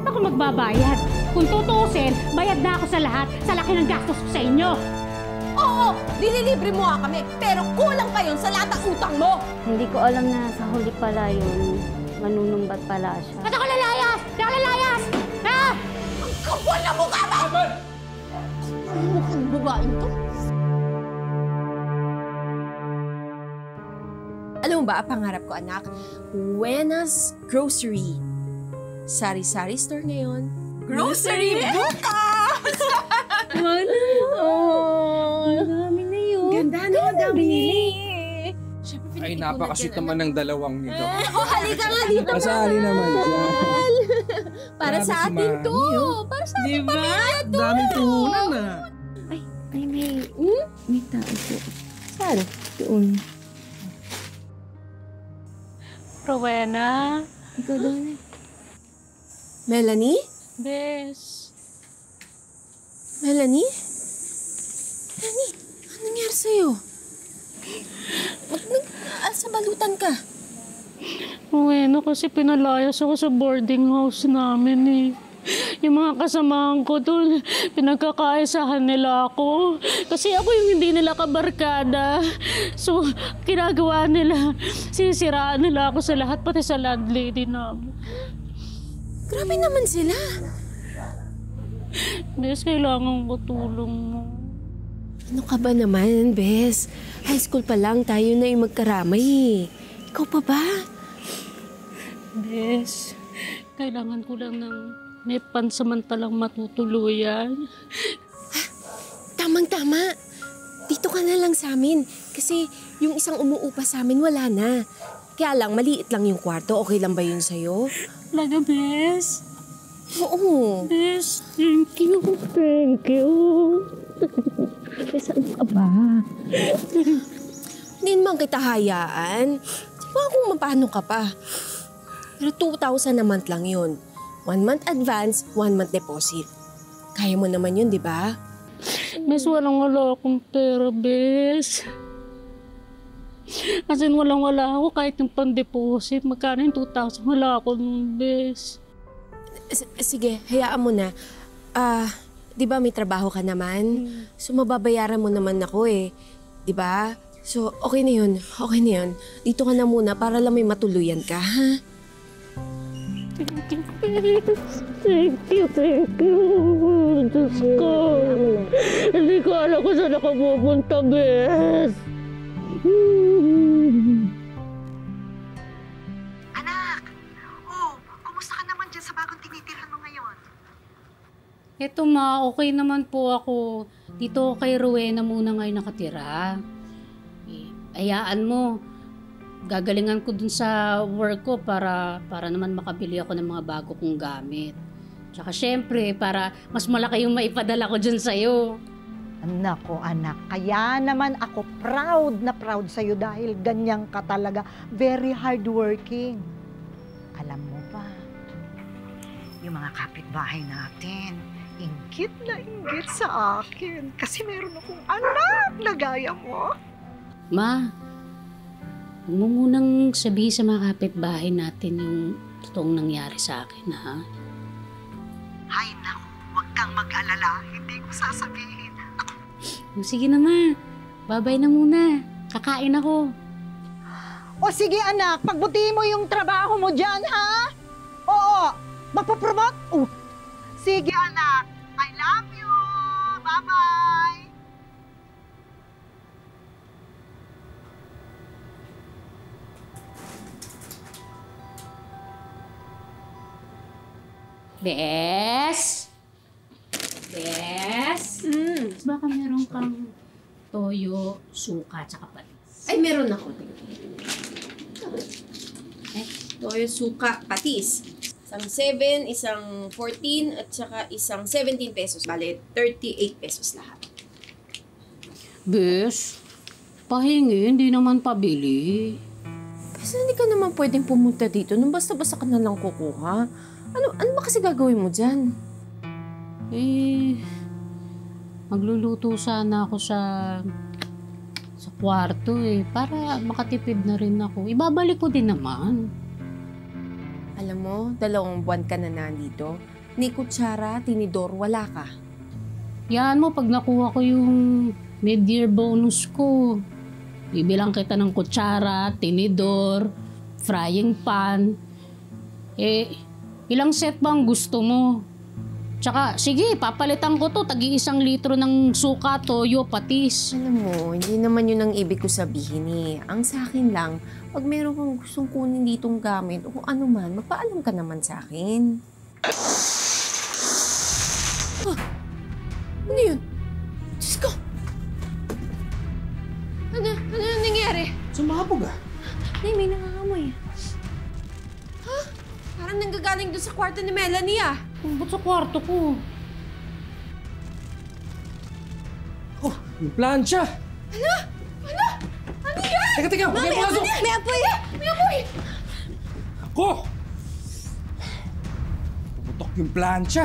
ako magbabayad. Kung tutuusin, bayad na ako sa lahat, sa laki ng gastos ko sa inyo. Oo, dililibre mo nga kami, pero kulang pa yun sa lahat ng utang mo. Hindi ko alam na sa huli pala yun, manunumbat pala siya. Ba't ako lalayas? Di ako lalayas! Ha? Ang kapal na mukha mo! Ang mukhang babaeng to. Alam mo ba, pangarap ko, anak? Buenas Grocery. Sari-sari store ngayon. Grocery bukas! Oh, dami na yun. Ganda na, dami. Ay, napakasit naman ng dalawang nito. Halika nga dito. Pasali naman siya. Para sa atin to. Para sa ating pamilya to. Daming tuhunan na. Ay, may tao po. Saan? Doon. Rowena? Ikaw doon eh. Melanie? Bes. Melanie? Melanie, anong nangyari sa'yo? Sa balutan ka? Rowena, kasi pinalayas ako sa boarding house namin eh. Yung mga kasamahan ko doon, pinagkakaisahan nila ako. Kasi ako yung hindi nila kabarkada. So, ginagawa nila, sisiraan nila ako sa lahat, pati sa landlady namin. Grabe naman sila. Bes, kailangan ko tulong mo. Ano ka ba naman, Bes? High school pa lang, tayo na yung magkaramay eh. Ikaw pa ba? Bes, kailangan ko lang ng may pansamantalang matutuluyan. Tamang-tama. Dito ka na lang sa amin. Kasi yung isang umuupa sa amin, wala na. Kaya lang, maliit lang yung kwarto. Okay lang ba yun sa'yo? Talaga, Bes? Oo. Bes, thank you. Thank you. Bes, ano ka ba? Hindi naman kita hayaan. Diba kung paano ka pa? Pero 2,000 a month lang yun. 1 month advance, 1 month deposit. Kaya mo naman yun, di ba? Bes, wala akong pera, Bes. Kasi wala ako kahit yung pan-deposit. Magkano yung 2,000? Wala ako nun, Bes. Sige, hayaan mo na. Di ba may trabaho ka naman? So mababayaran mo naman ako eh. Di ba? So okay na yun. Okay na yun. Dito ka na muna para lang may matuluyan ka, ha? Thank you, Bes. Thank you. Diyos ko. Hindi ko alam kung saan ako pupunta, Bes. Anak! Kumusta ka naman dyan sa bagong tinitirhan mo ngayon? Eto ma, okay naman po ako. Dito kay Rowena muna ngayon nakatira. Ayaan mo, gagalingan ko dun sa work ko para naman makabili ako ng mga bago kong gamit. Tsaka syempre, para mas malaki yung maipadala ko dyan sa'yo. Nako anak, kaya naman ako proud na proud sa'yo dahil ganyan ka talaga. Very hardworking. Alam mo ba, yung mga kapitbahay natin, inggit na inggit sa akin kasi meron akong anak na gaya mo. Ma, huwag mo munang sabihin sa mga kapitbahay natin yung totoong nangyari sa akin, ha? Hay naku, huwag kang mag-alala. Hindi ko sasabihin. Sige na, ma. Babay na muna. Kakain ako. O sige anak, pagbutihin mo yung trabaho mo dyan, ha? Oo, mapapromote? Sige anak, I love you. Bye-bye. Bes? Baka meron kang toyo, suka, tsaka patis. Ay, meron ako. Toyo, suka, patis. Isang 7, isang 14, at saka isang 17 pesos. Bale, 38 pesos lahat. Bes, pahingi, hindi naman pabili. Kasi hindi ka naman pwedeng pumunta dito nung basta-basta ka na lang kukuha. Ano ba kasi gagawin mo dyan? Magluluto sana ako sa kwarto para makatipid na rin ako. Ibabalik ko din naman. Alam mo, 2 buwan ka na nandito. Ni kutsara, tinidor, wala ka. Yan mo, pag nakuha ko yung mid-year bonus ko, bibilang kita ng kutsara, tinidor, frying pan. Ilang set ba ang gusto mo? Tsaka, sige, papalitan ko to. Tagi-1 litro ng suka, toyo, patis. Alam mo, hindi naman yun ang ibig ko sabihin eh. Ang sa akin lang, pag meron kang gustong kunin ditong gamit o kung ano man, magpaalam ka naman sa akin. Ano yun? Diyos ko! Ano yung nangyari? Sumabog ah. Ay, may nangangamoy. Ha? Parang nanggagaling doon sa kwarto ni Melanie ah. Ba't sa kwarto ko? Oh, yung plancha. Ano yan? Teka, huwag kayo pumasok. May apoy! May apoy! Ako! Puputok yung plancha.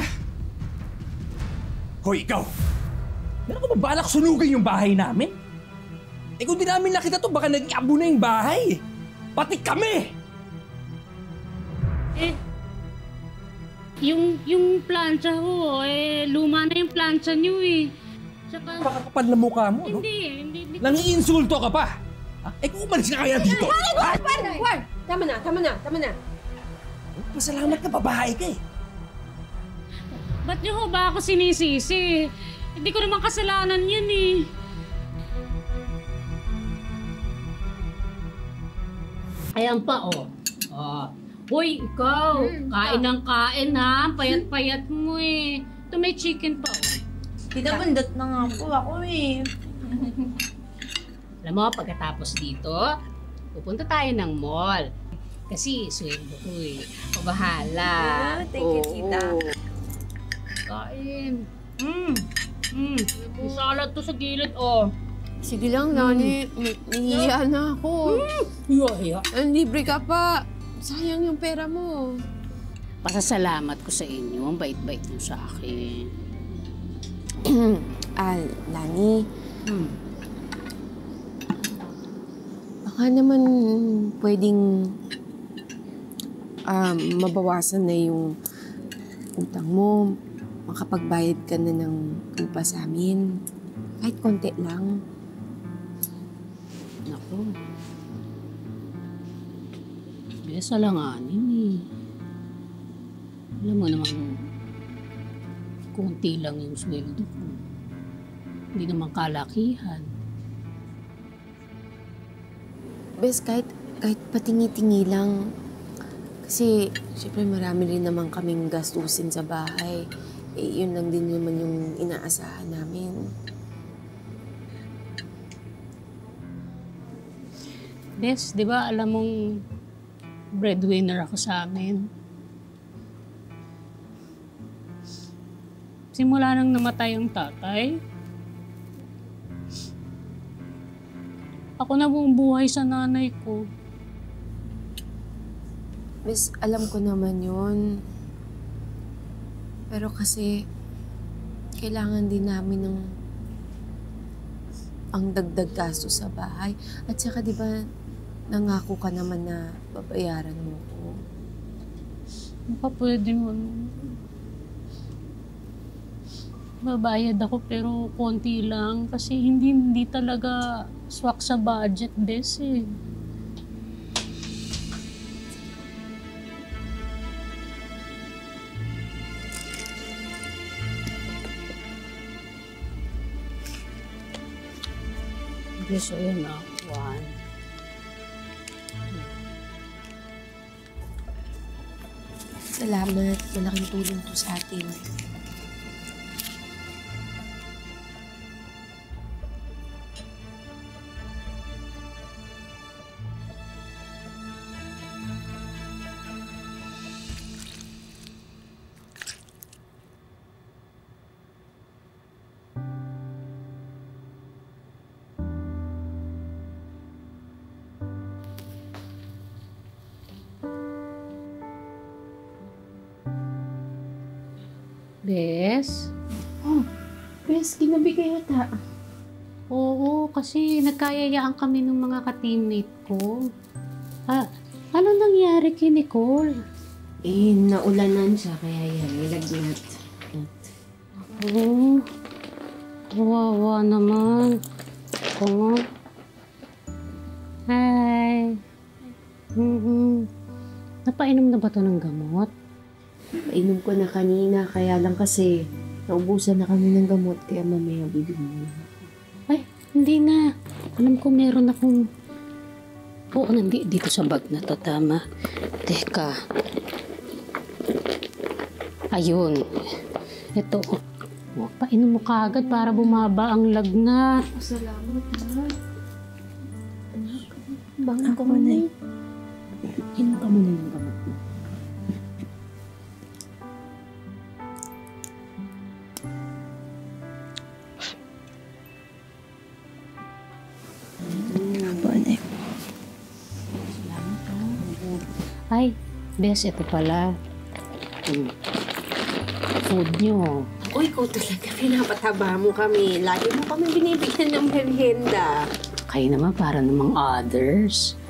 Hoy, ikaw! Meron ka ba balak sunugin yung bahay namin? Kung di namin nakita to, baka naging abo na yung bahay. Pati kami! Yung plancha ho, luma na yung plancha nyo Tsaka, Pakakapad na mukha mo, no? hindi. Nangiinsulto ka pa! Ha? Kung umalis ka kaya dito! Ward! Tama na. Pasalamat ka, babae ka Ba't nyo ho ba ako sinisisi? Hindi ko naman kasalanan yun Ayan pa, Hoy, ikaw, kain ng kain ha. Payat-payat mo Ito may chicken pa, Tita, bundot na nga po ako Alam mo, pagkatapos dito, pupunta tayo ng mall. Kasi sweldo ko Pabahala. Thank you, tita. Kain. May salad to sa gilid, Sige lang, Nani. Nahihiya na ako. Hiya. Libre ka pa. Sayang yung pera mo. Pasasalamat ko sa inyo. Ang bait-bait nyo sa akin. Nani. Baka naman pwedeng mabawasan na yung utang mo. Makapagbayad ka na ng upa sa amin. Kahit konti lang. Naku. Besa lang Alam mo naman, konti lang yung sweldo ko. Hindi naman kalakihan. Bes, kahit patingi-tingi lang. Kasi, syempre marami rin naman kaming gastusin sa bahay. Yun lang din naman yung inaasahan namin. Bes, di ba alam mong breadwinner ako sa amin? Simula nang namatay ang tatay, ako na buong buhay sa nanay ko. Bes, alam ko naman yun. Pero kasi, kailangan din namin ng ang dagdag gasto sa bahay. At saka, di ba, nangako ka naman na babayaran mo ko. Ano pa pwede mo? Babayad ako pero konti lang kasi hindi talaga swak sa budget, Bes Bes, ayun one. Salamat. Malaking tulong to sa atin. Bes? Bes, ginabi kayo ta. Oo, kasi nagkayayaan kami ng mga ka-teammate ko. Ano nangyari kay Nicole? Naulanan siya, kaya yan, nilagnat. Oh, kawawa naman. Oh. Hi. Napainom na ba to ng gamot? Painom ko na kanina, kaya lang kasi naubusan na kami ng gamot, kaya mamaya bibili mo. Ay, hindi na. Alam ko meron akong... Oo, dito sa bag na to, tama. Teka. Ayun. Ito. Oh, painom mo kaagad para bumaba ang lagnat. Salamat, ha? Bangon ka muna. Inom ka muna ng gamot mo. Ay, Bes, ito pala. Food nyo. Uy, ikaw talaga, pinapataba mo kami. Lagi mo kami binibigyan ng merienda. Kayo naman para namang others.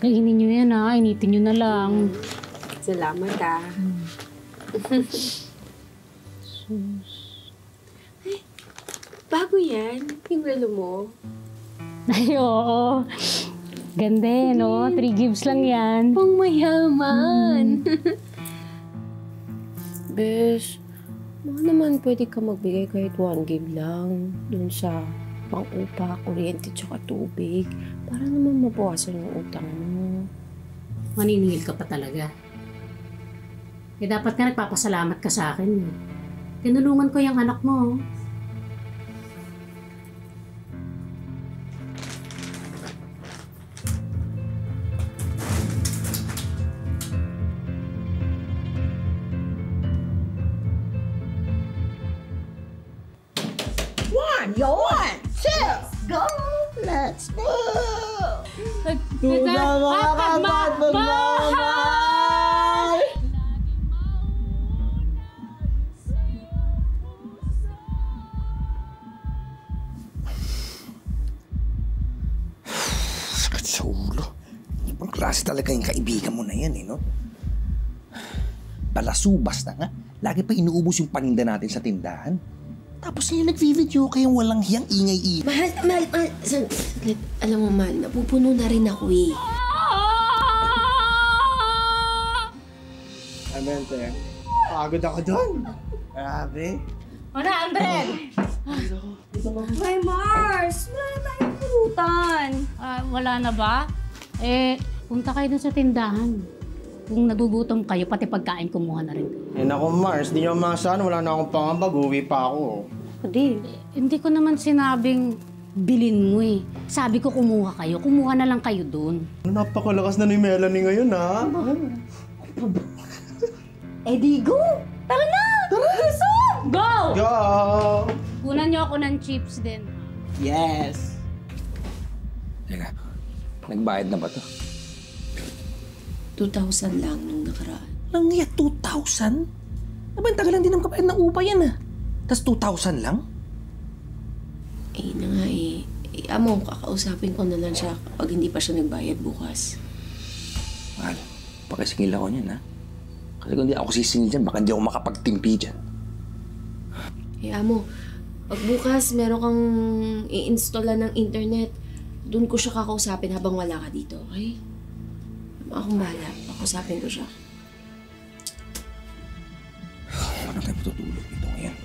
Kainin nyo yan ha, initin nyo na lang. Salamat, ha? Ay, bago yan, yung relo mo. Ay, oo. Ganda eh, no? 3 gives lang yan. Pang mayaman. Bes, baka naman pwede ka magbigay kahit 1 give lang dun sa pang-upa, kuryente, tsaka tubig para naman mabawasan yung utang mo. Maniningil ka pa talaga. Eh, dapat ka nagpapasalamat ka sa akin. Tinulungan ko yung anak mo. One, two, go! Let's go! Teka, bahay! Sakit sa ulo. Ibang klase talaga yung kaibigan mo na yan, eh, no? Balasubas na nga. Lagi pa inuubos yung paninda natin sa tindahan. Tapos ngayon nag-video kayong walang hiyang ingay-ingay. Mahal. Saglit. Alam mo, mahal, napupuno na rin ako eh. Amente, pagod ako doon. Grabe. Ano, Andred? May Mars! Wala na tayong pulutan. Wala na ba? Eh, punta kayo dun sa tindahan. Kung nagugutom kayo, pati pagkain kumuha na rin kayo. Eh naku Mars, di nyo masahan, wala na akong pangambag, uwi pa ako. Hindi ko naman sinabing bilin mo eh. Sabi ko kumuha kayo. Kumuha na lang kayo dun. Napakalakas na ni Melanie ngayon, ha? Eh di go! Tara na! Go! Go! Kunan nyo ako ng chips din. Yes! Teka, nagbayad na ba to? 2,000 lang nung nakaraan. Lang niya, 2,000? Naman, tagal lang din ang kabayad ng upa yan, ah. Tapos 2,000 lang? Eh na nga eh. Amo, kakausapin ko na lang siya kapag hindi pa siya nagbayad bukas. Mahal, pakisingil ako niyan, ha? Kasi kung di ako sisingil dyan, baka hindi ako makapagtimpi dyan. Eh amo, pag bukas meron kang i-installan ng internet, doon ko siya kakausapin habang wala ka dito, okay? Akong bahala. Kakausapin ko siya. Ano tayo matutulog dito ngayon?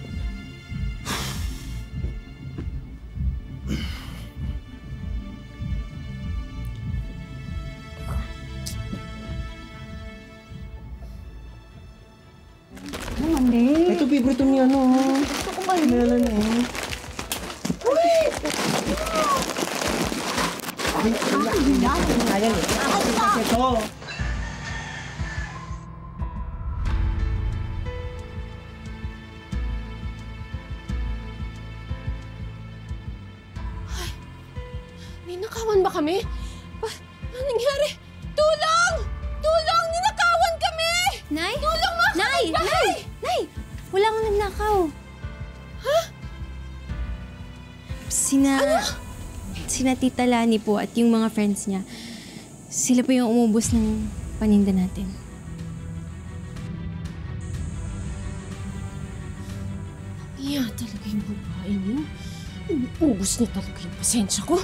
Ito, favorite ni ano. Gusto ko ba yun? Melanie. Ito. Ninakawan ba kami? Ano nangyari? Tulong! Tulong! Ninakawan kami! Nay? Tulong mga kapitbahay! Nay! Wala kang nagnakaw. Ha? Sina Tita Lani po at yung mga friends niya. Sila po yung umubos ng paninda natin. Iya talaga yung babae niya. Ubus niya talaga yung pasensya ko.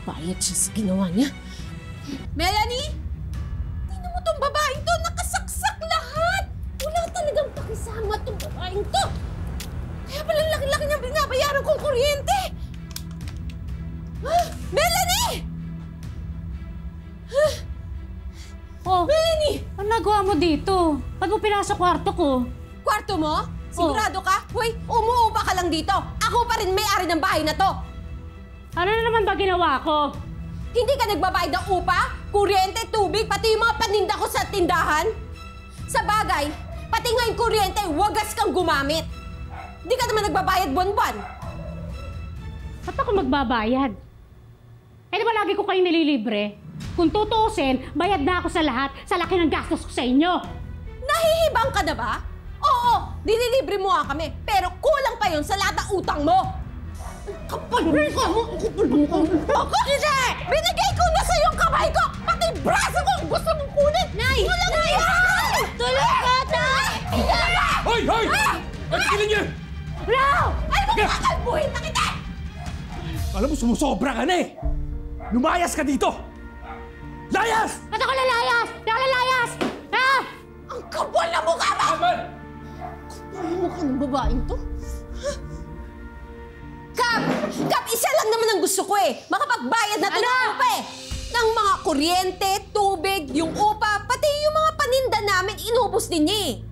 Bayad siya sa ginawa niya. Melanie! Tingnan mo tong babaeng to! Nakasaksak lahat! Wala talagang pakisama tong babaeng to! Kaya pala laki-laki niyang binabayaran kong kuryente! Melanie! Oh, Melanie! ano nagawa mo dito? Ba't mo pinasa kwarto ko? Kwarto mo? Sigurado ka? Hoy, umuupa ka lang dito! Ako pa rin may-ari ng bahay na to! Ano na naman ba ginawa ko? Hindi ka nagbabayad ng upa, kuryente, tubig, pati yung mga paninda ko sa tindahan? Sa bagay, pati nga yung kuryente, wagas kang gumamit. Hindi ka naman nagbabayad buwan-buwan. Ba't ako magbabayad? Eh di ba lagi ko kayo nililibre? Kung tutuusin, bayad na ako sa lahat sa laki ng gastos ko sa inyo. Nahihibang ka na ba? Oo, dinilibre mo nga kami, pero kulang pa yon sa lahat ng utang mo. Kapal mo ka mo! Kapal mo ka mo! Bakit? Hindi! Binigay ko na sa'yo yung kamay ko! Pati yung braso ko! Gusto mong kunin! Nay! Walang nangyari! Tulog ka, Nay! Hoy! Hoy! Ay, tigilan niyo! No! Ay, makakalbuhin na kita! Alam mo, sumusobra ka na eh! Lumayas ka dito! Layas! Ba't ako lalayas? Di ako lalayas! Ha? Ang kapal na mukha mo! Aman! Kapal na mukha ng babaeng to? Kap! Kap, isa lang naman ang gusto ko eh! Makapagbayad na ito ng upa eh! Ng mga kuryente, tubig, yung upa, pati yung mga paninda namin, inubos din niya eh!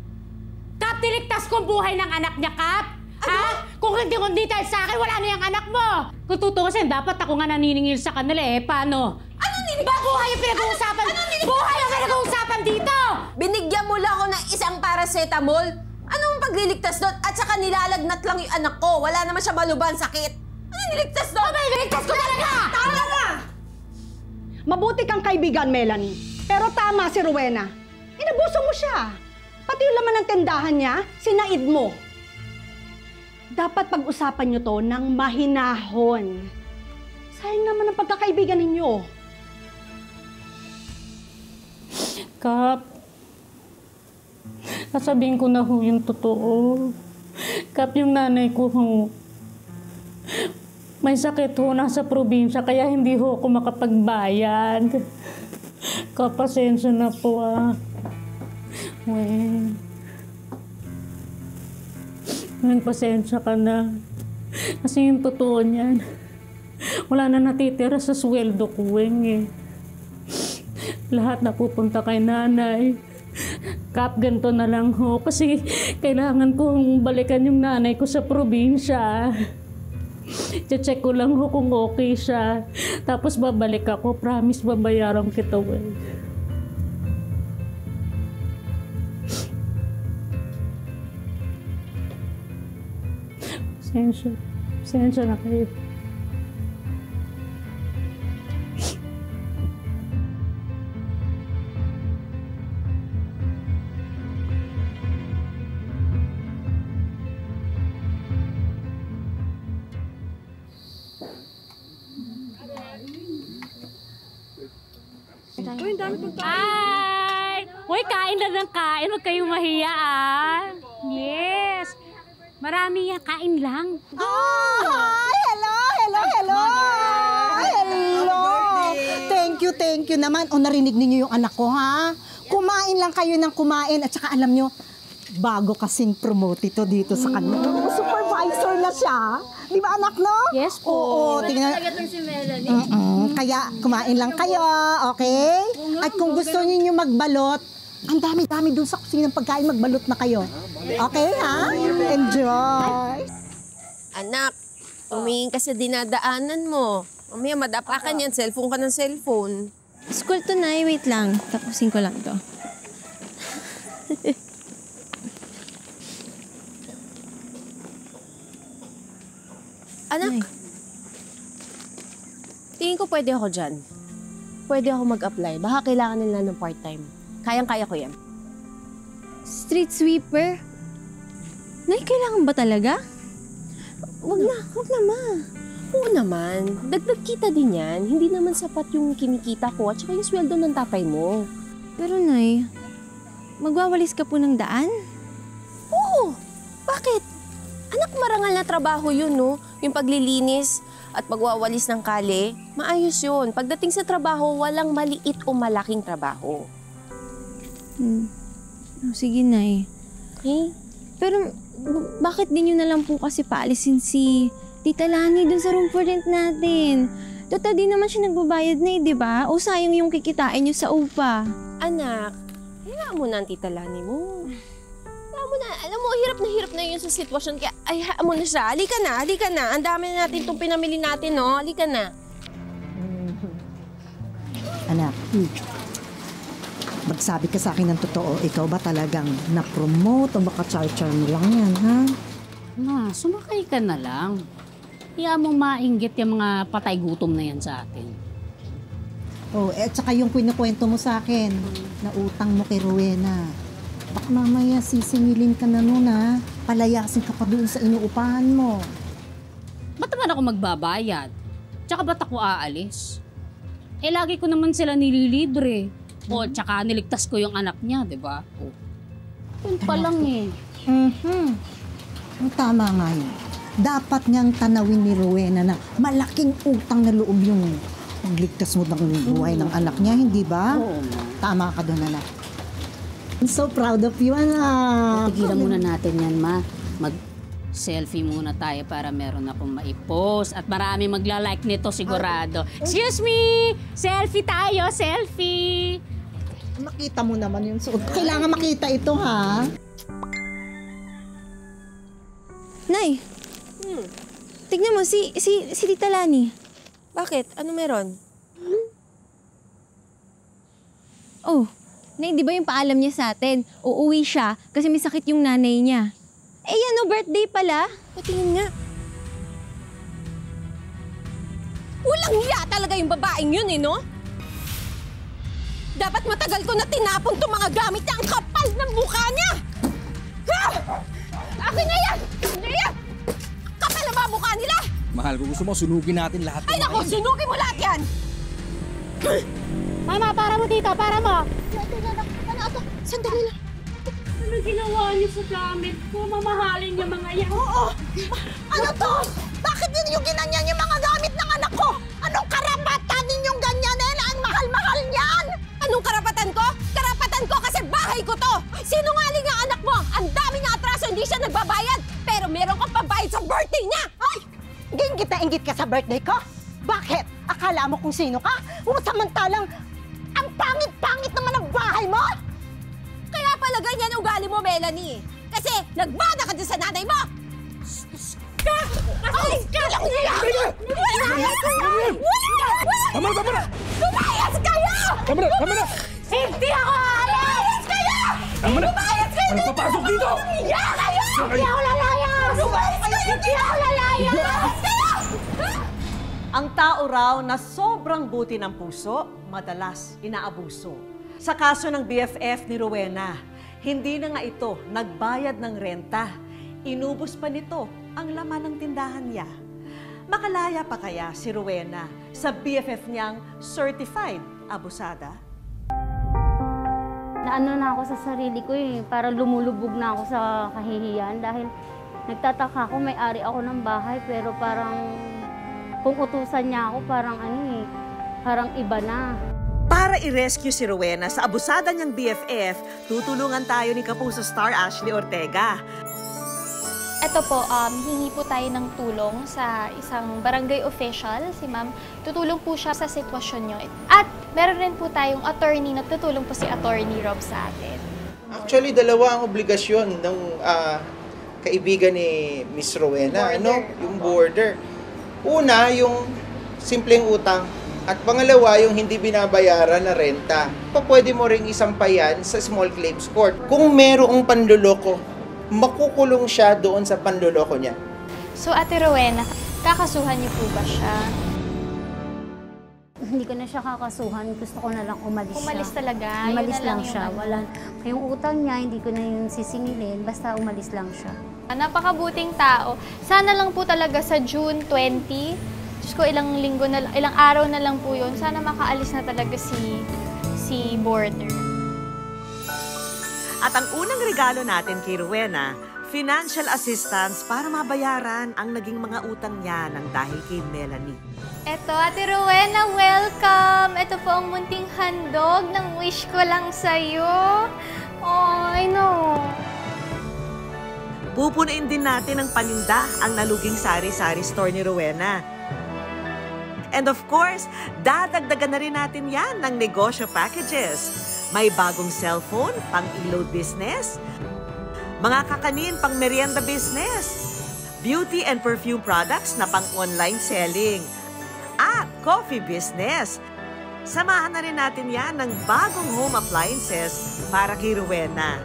Kap, tiligtas ko ang buhay ng anak niya, Kap! Ha? Kung hindi dahil sa akin, wala na yung anak mo! Kung tutuusin, dapat ako nga naniningil sa kanila eh. Paano? Ano nilibig? Ba buhay yung pinag-uusapan? Buhay yung pinag-uusapan dito! Binigyan mo lang ako ng isang paracetamol. Anong pagliligtas doon? At saka nilalagnat lang yung anak ko. Wala naman siya malubhan sakit. Ano niligtas doon? Niligtas ko talaga! Tama na! Mabuti kang kaibigan, Melanie. Pero tama si Rowena. Inabuso mo siya. Pati yung laman ng tindahan niya, sinaid mo. Dapat pag-usapan niyo to ng mahinahon. Sayang naman ang pagkakaibigan ninyo. Kap, sasabihin ko na ho yung totoo. Kap, yung nanay ko ho, may sakit ho, nasa probinsya, kaya hindi ho ako makapagbayad. Kap, pasensya na po ah. Pasensya ka na. Kasi yung totoo niyan, wala na natitira sa sweldo ko, eh. Lahat napupunta kay nanay. Kap, ganito na lang ho. Kasi kailangan kong balikan yung nanay ko sa probinsya. Check ko lang ho kung okay siya. Tapos babalik ako. Promise, babayaran kita, eh. Pasensya na kayo. Hi! Uy, kain na ng kain. Huwag kayong mahiya, ah. Yes. Marami yan. Kain lang. Hi! Hello! Thank you naman. O, narinig ninyo yung anak ko, ha? Kumain lang kayo ng kumain. At saka alam nyo, bago kasing promote ito dito sa kanila. Supervisor na siya. Di ba, anak, no? Yes po. Oo, tingnan. Si Melanie. Kaya kumain lang kayo, okay? At kung gusto niyo magbalot, ang dami-dami dun sa kusina ng pagkain, magbalot na kayo. Okay, ha? Enjoy! Anak, tumingin ka sa dinadaanan mo. Mamaya madapa ka niyan, cellphone ka ng cellphone. School to na, wait lang. Tapusin ko lang to. Anak, tingin ko pwede ako dyan. Pwede ako mag-apply. Baka kailangan nila ng part-time. Kayang-kaya ko yan. Street sweeper? Nay, kailangan ba talaga? Wag na ma. Oo naman. Dagdag kita din yan. Hindi naman sapat yung kinikita ko at saka yung sweldo ng tatay mo. Pero Nay, magwawalis ka po ng daan? Oo Oo. Bakit? Anak, marangal na trabaho yun, no? Yung paglilinis at pagwawalis ng kale, maayos yun. Pagdating sa trabaho, walang maliit o malaking trabaho. Sige, Nay. Okay? Pero bakit di nyo na lang po kasi paalisin si Tita Lani dun sa room for rent natin? Total, di naman siya nagbabayad na di ba? O sayang yung kikitain nyo sa upa. Anak, hayaan mo na ang Tita Lani mo. Hayaan mo na. Alam mo, hirap na yun sa sitwasyon. Kaya hayaan mo na siya. Halika na. Ang dami na natin itong pinamili natin, no? Halika na. Anak, magsabi ka sa akin ng totoo, ikaw ba talagang na-promote o baka char-char mo lang yan, ha? Ma, sumakay ka na lang. Kaya mo mainggit yung mga patay gutom na yan sa atin. Oh, at saka yung kinukwento mo sa akin, na utang mo kay Rowena. Baka mamaya sisingilin ka na nun, ha? Palayasin ka pa doon sa inuupahan mo. Ba't naman ako magbabayad? Tsaka ba't ako aalis? Eh, lagi ko naman sila nililibre. O, tsaka niligtas ko yung anak niya, di ba? O, yun pa lang eh. Ang tama nga yun. Dapat niyang tanawin ni Rowena na malaking utang na loob yung magligtas mo ng buhay ng anak niya, hindi ba? Oo, ma. Tama ka doon, anak. I'm so proud of you, anak. Tigilan muna natin yan, ma. Mag-selfie muna tayo para meron akong maipost at marami magla-like nito sigurado. Excuse me! Selfie tayo! Selfie! Makita mo naman yung suot. Kailangan makita ito, ha? Nay! Tignan mo, si Tita Lani. Bakit? Ano meron? Oh, Nay, di ba yung paalam niya sa atin? Uuwi siya kasi may sakit yung nanay niya. Eh, yan o, birthday pala. Patingin nga. Walang hiya talaga yung babaeng yun, eh, no? Dapat matagal ko na tinapon itong mga gamit niya. Ang kapal ng mukha niya! Ha! Akin na yan! Hindi yan! Kapal na ba mukha nila? Mahal ko, gusto mo sunugin natin lahat. Ay, naku! Sunugin mo lahat yan! Mama, para mo tita, para mo! Sandali lang. Ano ginawa niyo sa gamit ko? Mamahalin yung mga yan. Oo! Ano to? Bakit yun yung ginanyan yung mga gamit ng anak ko? Anong karapatan ninyong ganyan? Ang mahal-mahal niyan! Anong karapatan ko? Karapatan ko kasi bahay ko to! Sinungaling ang anak mo! Ang dami niya atraso, hindi siya nagbabayad! Pero meron kang pambayad sa birthday niya! Ay! Ingit ka sa birthday ko? Bakit? Akala mo kung sino ka? Samantalang, ang pangit-pangit naman ang bahay mo! Kaya pala ganyan ugali mo, Melanie! Kasi nagmana ka din sa nanay mo! Ay! Kalang niya! Tama na! Lumayas kayo! Tama na! Hindi ako aalis kayo! Tama na! Lumayas kayo! Ano papasok dito? Iya kayo! Hindi ako lalayas! Lumayas kayo! Hindi ako lalayas! Lumayas kayo! Ang tao raw na sobrang buti ng puso, madalas inaabuso. Sa kaso ng BFF ni Rowena, hindi na nga ito nagbayad ng renta. Inubos pa nito ang laman ng tindahan niya. Makalaya pa kaya si Rowena sa BFF niyang certified abusada? Naano na ako sa sarili ko eh, parang lumulubog na ako sa kahihiyan dahil nagtataka ako, may-ari ako ng bahay pero parang kung utusan niya ako parang iba na. Para i-rescue si Rowena sa abusada niyang BFF, tutulungan tayo ni Kapuso Star Ashley Ortega. Ito po, hingi po tayo ng tulong sa isang barangay official, si ma'am. Tutulong po siya sa sitwasyon niyo. At meron rin po tayong attorney na tutulong po si Attorney Rob sa atin. Actually, dalawa ang obligasyon ng kaibigan ni Miss Rowena, yung border. Una, yung simpleng utang. At pangalawa, yung hindi binabayaran na renta. Pwede mo ring isampayan sa small claims court. Kung merong panluloko, makukulong siya doon sa panluloko niya. So, Ate Rowena, kakasuhan niyo po ba siya? Hindi ko na siya kakasuhan. Gusto ko na lang umalis siya. Umalis talaga? Umalis Yun na lang yung siya. ano. Wala. Yung utang niya, hindi ko na yung sisingilin. Basta umalis lang siya. Napakabuting tao. Sana lang po talaga sa June 20, Diyos ko, ilang araw na lang po yun. Sana makaalis na talaga si Border. At ang unang regalo natin kay Rowena, financial assistance para mabayaran ang naging mga utang niya ng dahil kay Melanie. Eto, Ate Rowena, welcome! Ito po ang munting handog ng wish ko lang sa'yo. Oh, I know. Pupunuin din natin ng paninda ang naluging sari-sari store ni Rowena. And of course, dadagdagan na rin natin yan ng negosyo packages. May bagong cellphone, pang-e-load business, mga kakanin, pang merienda business, beauty and perfume products na pang-online selling, at coffee business. Samahan na rin natin yan ng bagong home appliances para kay Rowena.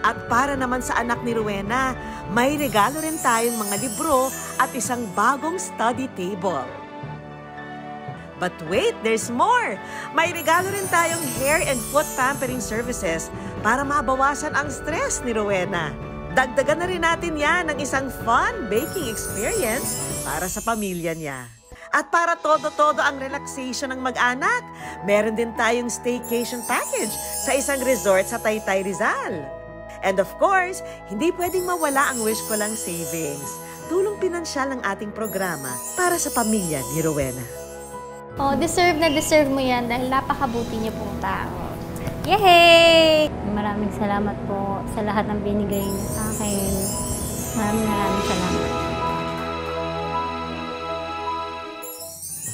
At para naman sa anak ni Rowena, may regalo rin tayong mga libro at isang bagong study table. But wait, there's more! May regalo rin tayong hair and foot pampering services para mabawasan ang stress ni Rowena. Dagdagan na rin natin yan ng isang fun baking experience para sa pamilya niya. At para todo-todo ang relaxation ng mag-anak, meron din tayong staycation package sa isang resort sa Taytay, Rizal. And of course, hindi pwedeng mawala ang Wish Ko Lang Savings. Tulong pinansyal ng ating programa para sa pamilya ni Rowena. Oh, deserve na deserve mo yan dahil napakabuti niyo pong tao. Yay! Maraming salamat po sa lahat ng binigay niyo sa akin. Maraming salamat.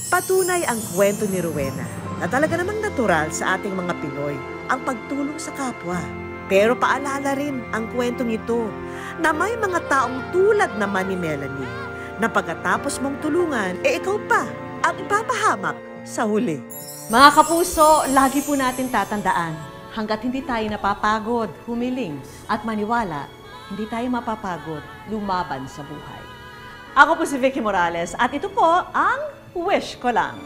Patunay ang kwento ni Rowena na talaga namang natural sa ating mga Pinoy ang pagtulong sa kapwa. Pero paalala rin ang kwentong ito na may mga taong tulad naman ni Melanie na pagkatapos mong tulungan, ikaw pa ang ipapahamak sa huli. Mga kapuso, lagi po natin tatandaan, hanggat hindi tayo napapagod, humiling at maniwala, hindi tayo mapapagod lumaban sa buhay. Ako po si Vicky Morales at ito po ang Wish Ko Lang.